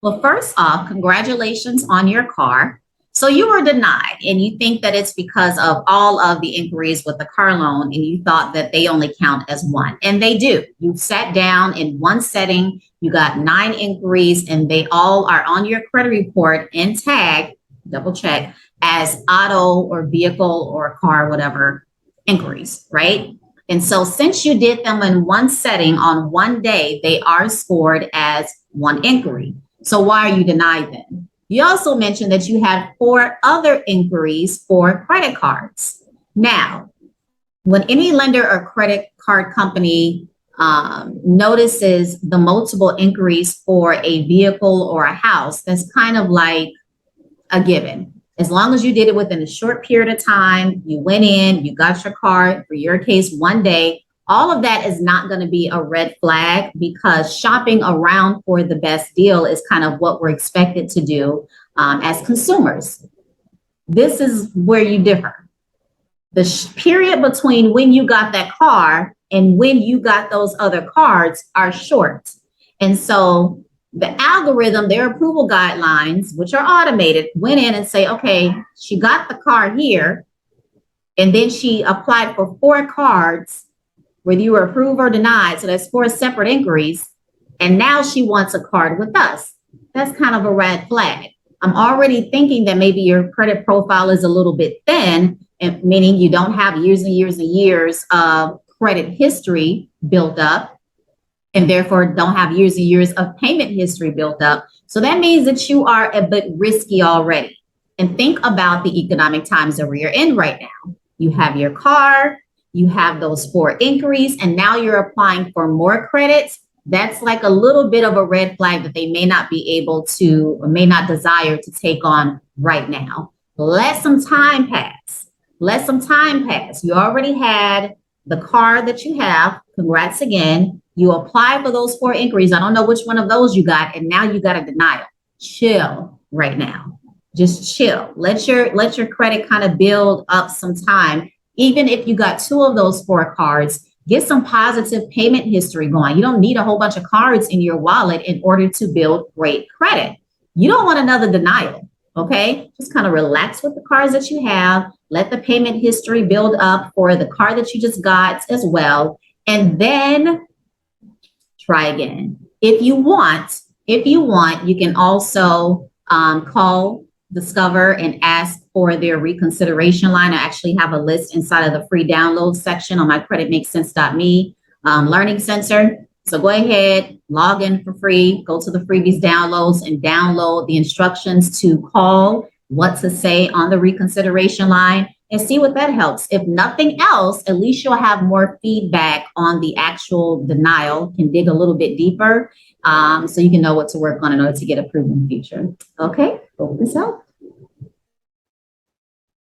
Well, first off, congratulations on your car. So you were denied, and you think that it's because of all of the inquiries with the car loan, and you thought that they only count as one, and they do. You sat down in one setting, you got 9 inquiries, and they all are on your credit report and tagged, double check, as auto or vehicle or car, whatever inquiries, right? And so since you did them in one setting on one day, they are scored as one inquiry. So why are you denied then? You also mentioned that you had 4 other inquiries for credit cards. Now, when any lender or credit card company notices the multiple inquiries for a vehicle or a house, that's kind of like a given. As long as you did it within a short period of time, you went in, you got your card, for your case, one day, all of that is not going to be a red flag, because shopping around for the best deal is kind of what we're expected to do as consumers. This is where you differ. The period between when you got that car and when you got those other cards are short. And so the algorithm, their approval guidelines, which are automated, went in and say, okay, she got the car here, and then she applied for 4 cards, whether you were approved or denied. So that's 4 separate inquiries. And now she wants a card with us. That's kind of a red flag. I'm already thinking that maybe your credit profile is a little bit thin, and meaning you don't have years and years and years of credit history built up, and therefore don't have years and years of payment history built up. So that means that you are a bit risky already. And think about the economic times that we're in right now. You have your car, you have those 4 inquiries, and now you're applying for more credits. That's like a little bit of a red flag that they may not be able to, or may not desire to take on right now. Let some time pass. Let some time pass. You already had the car that you have. Congrats again. You apply for those 4 inquiries. I don't know which one of those you got, and now you got a denial. Chill right now. Just chill. Let your credit kind of build up some time. Even if you got 2 of those 4 cards, get some positive payment history going. You don't need a whole bunch of cards in your wallet in order to build great credit. You don't want another denial, okay? Just kind of relax with the cards that you have. Let the payment history build up for the card that you just got as well. And then try again. If you want, you can also call Discover and ask for their reconsideration line. I actually have a list inside of the free download section on my creditmakesense.me learning center. So go ahead, log in for free, go to the freebies downloads and download the instructions to call, what to say on the reconsideration line, and see what that helps. If nothing else, at least you'll have more feedback on the actual denial, can dig a little bit deeper, so you can know what to work on in order to get approved in the future. Okay, hope this helps.